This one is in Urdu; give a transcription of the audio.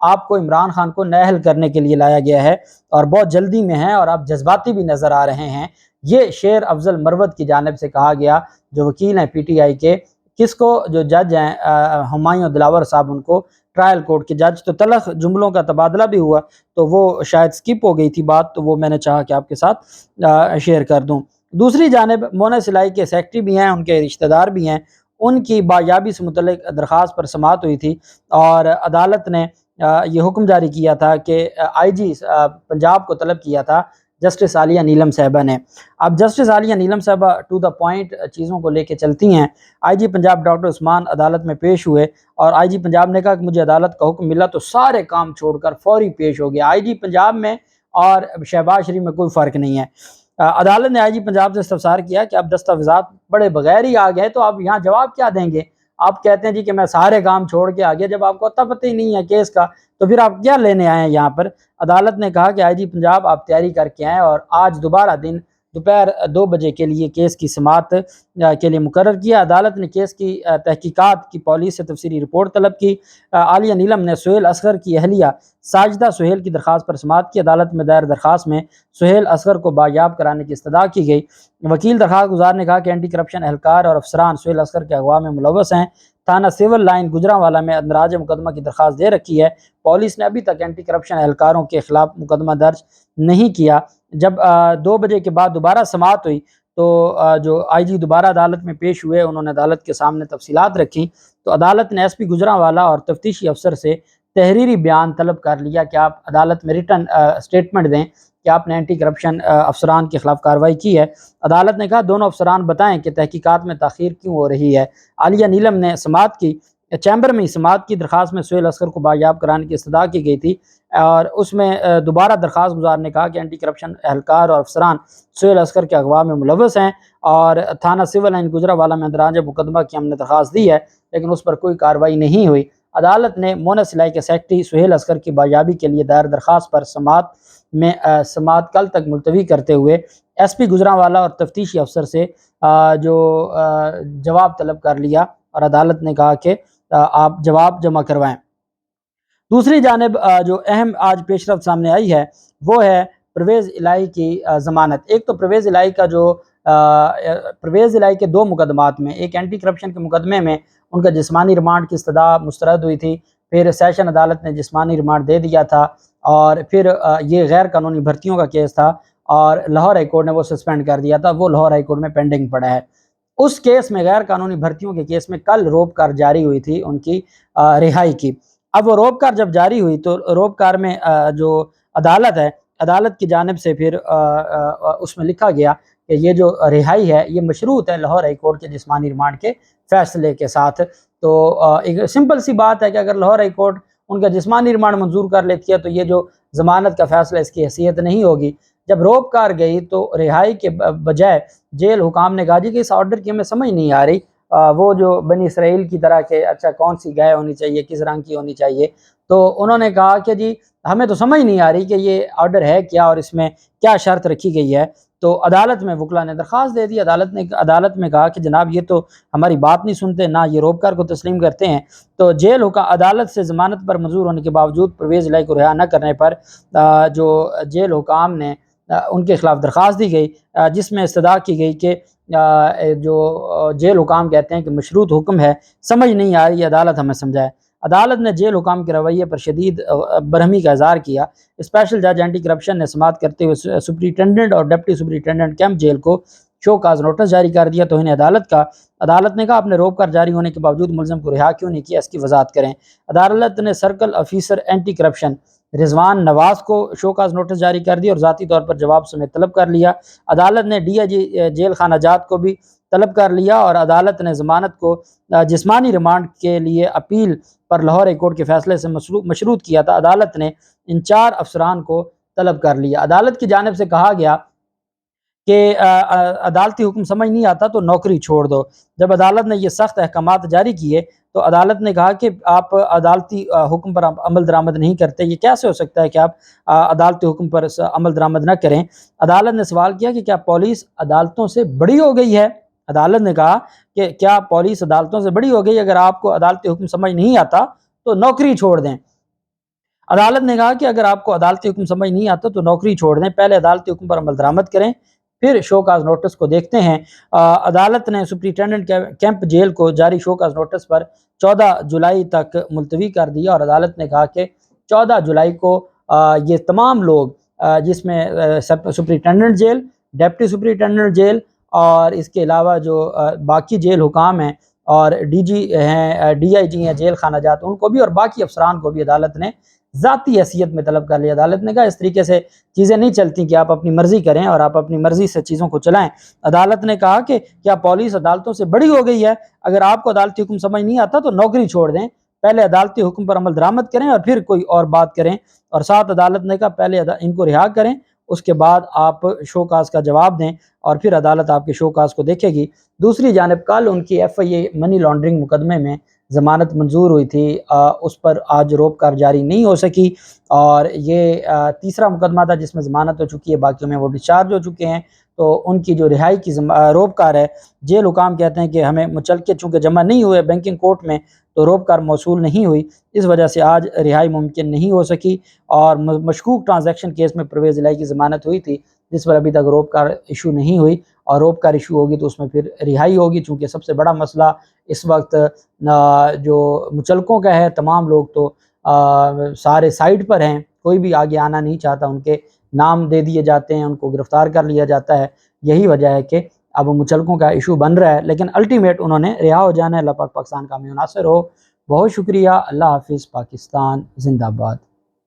آپ کو عمران خان کو نااہل کرنے کے لیے لایا گیا ہے اور بہت جلدی میں ہیں اور آپ جذباتی بھی نظر آ رہے ہیں۔ یہ شیر افضل مروت کی جانب سے کہا گیا، جو وکیل ہیں پی ٹی آئی کے، کس کو؟ جو جج ہیں ہمایوں دلاور صاحب، ان کو ٹرائل کورٹ کے جج۔ تو تلخ جملوں کا تبادلہ بھی ہوا، تو وہ شاید سکپ ہو گئی تھی بات، تو وہ میں نے چاہا کہ آپ کے ساتھ شیئر کر دوں۔ دوسری جانب مونا سلائی کے سیکٹری بھی ہیں، ان کے رشتہ دار بھی ہیں، ان کی بایابی سے متعلق درخواست پر سماعت ہوئی تھی اور عدالت نے یہ حکم جاری کیا تھا کہ آئی جی پنجاب کو طلب کیا تھا جسٹس عالیہ نیلم صاحبہ نے۔ اب جسٹس عالیہ نیلم صاحبہ ٹو دا پوائنٹ چیزوں کو لے کے چلتی ہیں۔ آئی جی پنجاب ڈاکٹر عثمان عدالت میں پیش ہوئے اور آئی جی پنجاب نے کہا کہ مجھے عدالت کا حکم ملا تو سارے کام چھوڑ کر فوری پیش ہو گیا۔ آئی جی پنجاب میں اور شہباز شریف میں کوئی فرق نہیں ہے۔ عدالت نے آئی جی پنجاب سے استفسار کیا کہ آپ دستاویزات پڑھے بغیر ہی آ گئے تو آپ یہاں جواب کیا دیں گے؟ آپ کہتے ہیں جی کہ میں سارے کام چھوڑ کے آ گیا، جب آپ کو پتہ ہی نہیں ہے کیس کا تو پھر آپ کیا لینے آئے ہیں یہاں پر؟ عدالت نے کہا کہ آئی جی پنجاب آپ تیاری کر کے آئیں اور آج دوبارہ دن دوپہر 2 بجے کے لیے کیس کی سماعت کے لیے مقرر کیا۔ عدالت نے کیس کی تحقیقات کی پولیس سے تفصیلی رپورٹ طلب کی۔ عالیہ نیلم نے سہیل اصغر کی اہلیہ ساجدہ سہیل کی درخواست پر سماعت کی۔ عدالت میں دائر درخواست میں سہیل اصغر کو بایاب کرانے کی استدعا کی گئی۔ وکیل درخواست گزار نے کہا کہ اینٹی کرپشن اہلکار اور افسران سہیل اصغر کے اغوا میں ملوث ہیں۔ تھانہ سول لائن گجرانوالہ میں اندراج مقدمہ کی درخواست دے رکھی ہے۔ پولیس نے ابھی تک اینٹی کرپشن اہلکاروں کے خلاف مقدمہ درج نہیں کیا۔ جب 2 بجے کے بعد دوبارہ سماعت ہوئی تو جو آئی جی دوبارہ عدالت میں پیش ہوئے، انہوں نے عدالت کے سامنے تفصیلات رکھی تو عدالت نے ایس پی گجرانوالہ اور تفتیشی افسر سے تحریری بیان طلب کر لیا کہ آپ عدالت میں ریٹن سٹیٹمنٹ دیں کہ آپ نے اینٹی کرپشن افسران کے خلاف کارروائی کی ہے۔ عدالت نے کہا دونوں افسران بتائیں کہ تحقیقات میں تاخیر کیوں ہو رہی ہے۔ عالیہ نیلم نے سماعت کی، چیمبر میں سماعت کی درخواست میں سہیل اصغر کو بایاب کرانے کی استدعا کی گئی تھی اور اس میں دوبارہ درخواست گزار نے کہا کہ اینٹی کرپشن اہلکار اور افسران سہیل اصغر کے اغوا میں ملوث ہیں اور تھانہ سول لائن گجرانوالہ میں اندراج مقدمہ کی ہم نے درخواست دی ہے لیکن اس پر کوئی کارروائی نہیں ہوئی۔ عدالت نے مونا سلائی کے سیکٹری سہیل اصغر کی بایابی کے لیے دائر درخواست پر سماعت کل تک ملتوی کرتے ہوئے ایس پی گجرانوالہ اور تفتیشی افسر سے جواب طلب کر لیا اور عدالت نے کہا کہ آپ جواب جمع کروائیں۔ دوسری جانب جو اہم آج پیش رفت سامنے آئی ہے وہ ہے پرویز الہی کی ضمانت۔ ایک تو پرویز الہی کا جو پرویز الہی کے 2 مقدمات میں، ایک اینٹی کرپشن کے مقدمے میں ان کا جسمانی ریمانڈ کی استدعا مسترد ہوئی تھی، پھر سیشن عدالت نے جسمانی ریمانڈ دے دیا تھا اور پھر یہ غیر قانونی بھرتیوں کا کیس تھا اور لاہور ہائی کورٹ نے وہ سسپینڈ کر دیا تھا، وہ لاہور ہائی کورٹ میں پینڈنگ پڑا ہے۔ اس کیس میں غیر قانونی بھرتیوں کے کیس میں کل روب کار جاری ہوئی تھی ان کی رہائی کی۔ اب وہ روب کار جب جاری ہوئی تو روب کار میں جو عدالت ہے، عدالت کی جانب سے پھر اس میں لکھا گیا کہ یہ جو رہائی ہے یہ مشروط ہے لاہور ہائی کورٹ کے جسمانی ریمانڈ کے فیصلے کے ساتھ۔ تو ایک سمپل سی بات ہے کہ اگر لاہور ہائی کورٹ ان کا جسمانی ریمانڈ منظور کر لیتی ہے تو یہ جو ضمانت کا فیصلہ اس کی حیثیت نہیں ہوگی۔ جب روب کار گئی تو رہائی کے بجائے جیل حکام نے کہا جی کہ اس آرڈر کی ہمیں سمجھ نہیں آ رہی، وہ جو بنی اسرائیل کی طرح کہ اچھا کون سی گائے ہونی چاہیے، کس رنگ کی ہونی چاہیے، تو انہوں نے کہا کہ جی ہمیں تو سمجھ نہیں آ رہی کہ یہ آرڈر ہے کیا اور اس میں کیا شرط رکھی گئی ہے۔ تو عدالت میں وکلا نے درخواست دے دی، عدالت میں کہا کہ جناب یہ تو ہماری بات نہیں سنتے، نہ یہ روب کار کو تسلیم کرتے ہیں۔ تو جیل حکام عدالت سے ضمانت پر منظور ہونے کے باوجود پرویز الہی کو رہا نہ کرنے پر جو جیل حکام نے ان کے خلاف درخواست دی گئی جس میں استدعا کی گئی کہ جو جیل حکام کہتے ہیں کہ مشروط حکم ہے، سمجھ نہیں آ رہی، عدالت ہمیں سمجھائے۔ عدالت نے جیل حکام کے رویے پر شدید برہمی کا اظہار کیا۔ اسپیشل جج اینٹی کرپشن نے سماعت کرتے ہوئے سپرنٹینڈنٹ اور ڈپٹی سپرنٹینڈنٹ کیمپ جیل کو شو کاز نوٹس جاری کر دیا توہین عدالت کا۔ عدالت نے کہا اپنے روب کار جاری ہونے کے باوجود ملزم کو رہا کیوں نہیں کیا، اس کی وضاحت کریں۔ عدالت نے سرکل آفیسر اینٹی کرپشن رضوان نواز کو شو کاز نوٹس جاری کر دی اور ذاتی طور پر جواب سمیت طلب کر لیا۔ عدالت نے ڈی آئی جی جیل خانہ جات کو بھی طلب کر لیا اور عدالت نے ضمانت کو جسمانی ریمانڈ کے لیے اپیل پر لاہور ہائی کورٹ کے فیصلے سے مشروط کیا تھا۔ عدالت نے ان 4 افسران کو طلب کر لیا۔ عدالت کی جانب سے کہا گیا کہ عدالتی حکم سمجھ نہیں آتا تو نوکری چھوڑ دو۔ جب عدالت نے یہ سخت احکامات جاری کیے تو عدالت نے کہا کہ آپ عدالتی حکم پر عمل درآمد نہیں کرتے، یہ کیسے ہو سکتا ہے کہ آپ عدالتی حکم پر عمل درآمد نہ کریں۔ عدالت نے سوال کیا کہ کیا پولیس عدالتوں سے بڑی ہو گئی ہے؟ عدالت نے کہا کہ کیا پولیس عدالتوں سے بڑی ہو گئی؟ اگر آپ کو عدالتی حکم سمجھ نہیں آتا تو نوکری چھوڑ دیں۔ عدالت نے کہا کہ اگر آپ کو عدالتی حکم سمجھ نہیں آتا تو نوکری چھوڑ دیں، پہلے عدالتی حکم پر عمل درآمد کریں، پھر شو کاز نوٹس کو دیکھتے ہیں۔ عدالت نے سپرنٹینڈنٹ کیمپ جیل کو جاری شو کاز نوٹس پر 14 جولائی تک ملتوی کر دیا، اور عدالت نے کہا کہ 14 جولائی کو یہ تمام لوگ جس میں superintendent jail, deputy superintendent jail اور اس کے علاوہ جو باقی جیل حکام ہیں اور ڈی جی ہیں، ڈی آئی جی ہیں جیل خانہ جات، ان کو بھی اور باقی افسران کو بھی عدالت نے ذاتی حیثیت میں طلب کر لیا۔ عدالت نے کہا اس طریقے سے چیزیں نہیں چلتی کہ آپ اپنی مرضی کریں اور آپ اپنی مرضی سے چیزوں کو چلائیں۔ عدالت نے کہا کہ کیا پولیس عدالتوں سے بڑی ہو گئی ہے؟ اگر آپ کو عدالتی حکم سمجھ نہیں آتا تو نوکری چھوڑ دیں، پہلے عدالتی حکم پر عمل درآمد کریں اور پھر کوئی اور بات کریں۔ اور ساتھ عدالت نے کہا پہلے ان کو رہا کریں، اس کے بعد آپ شو کاز کا جواب دیں اور پھر عدالت آپ کے شو کاز کو دیکھے گی۔ دوسری جانب کل ان کی ایف آئی اے منی لانڈرنگ مقدمے میں ضمانت منظور ہوئی تھی، اس پر آج روپ جاری نہیں ہو سکی، اور یہ تیسرا مقدمہ تھا جس میں ضمانت ہو چکی ہے، باقیوں میں وہ ڈسچارج ہو چکے ہیں۔ تو ان کی جو رہائی کی روپکار ہے، جیل حکام کہتے ہیں کہ ہمیں مچلکے چونکہ جمع نہیں ہوئے بینکنگ کورٹ میں تو روپکار موصول نہیں ہوئی، اس وجہ سے آج رہائی ممکن نہیں ہو سکی۔ اور مشکوک ٹرانزیکشن کیس میں پرویز الہی کی ضمانت ہوئی تھی جس پر ابھی تک روپکار ایشو نہیں ہوئی، اور روپکار ایشو ہوگی تو اس میں پھر رہائی ہوگی، چونکہ سب سے بڑا مسئلہ اس وقت جو مچلکوں کا ہے، تمام لوگ تو سارے سائٹ پر ہیں، کوئی بھی آگے آنا نہیں چاہتا، ان کے نام دے دیے جاتے ہیں، ان کو گرفتار کر لیا جاتا ہے۔ یہی وجہ ہے کہ اب مچلکوں کا ایشو بن رہا ہے، لیکن الٹیمیٹ انہوں نے رہا ہو جانا ہے۔ اللہ پاک پاکستان کا حامی و ناصر ہو۔ بہت شکریہ۔ اللہ حافظ۔ پاکستان زندہ باد۔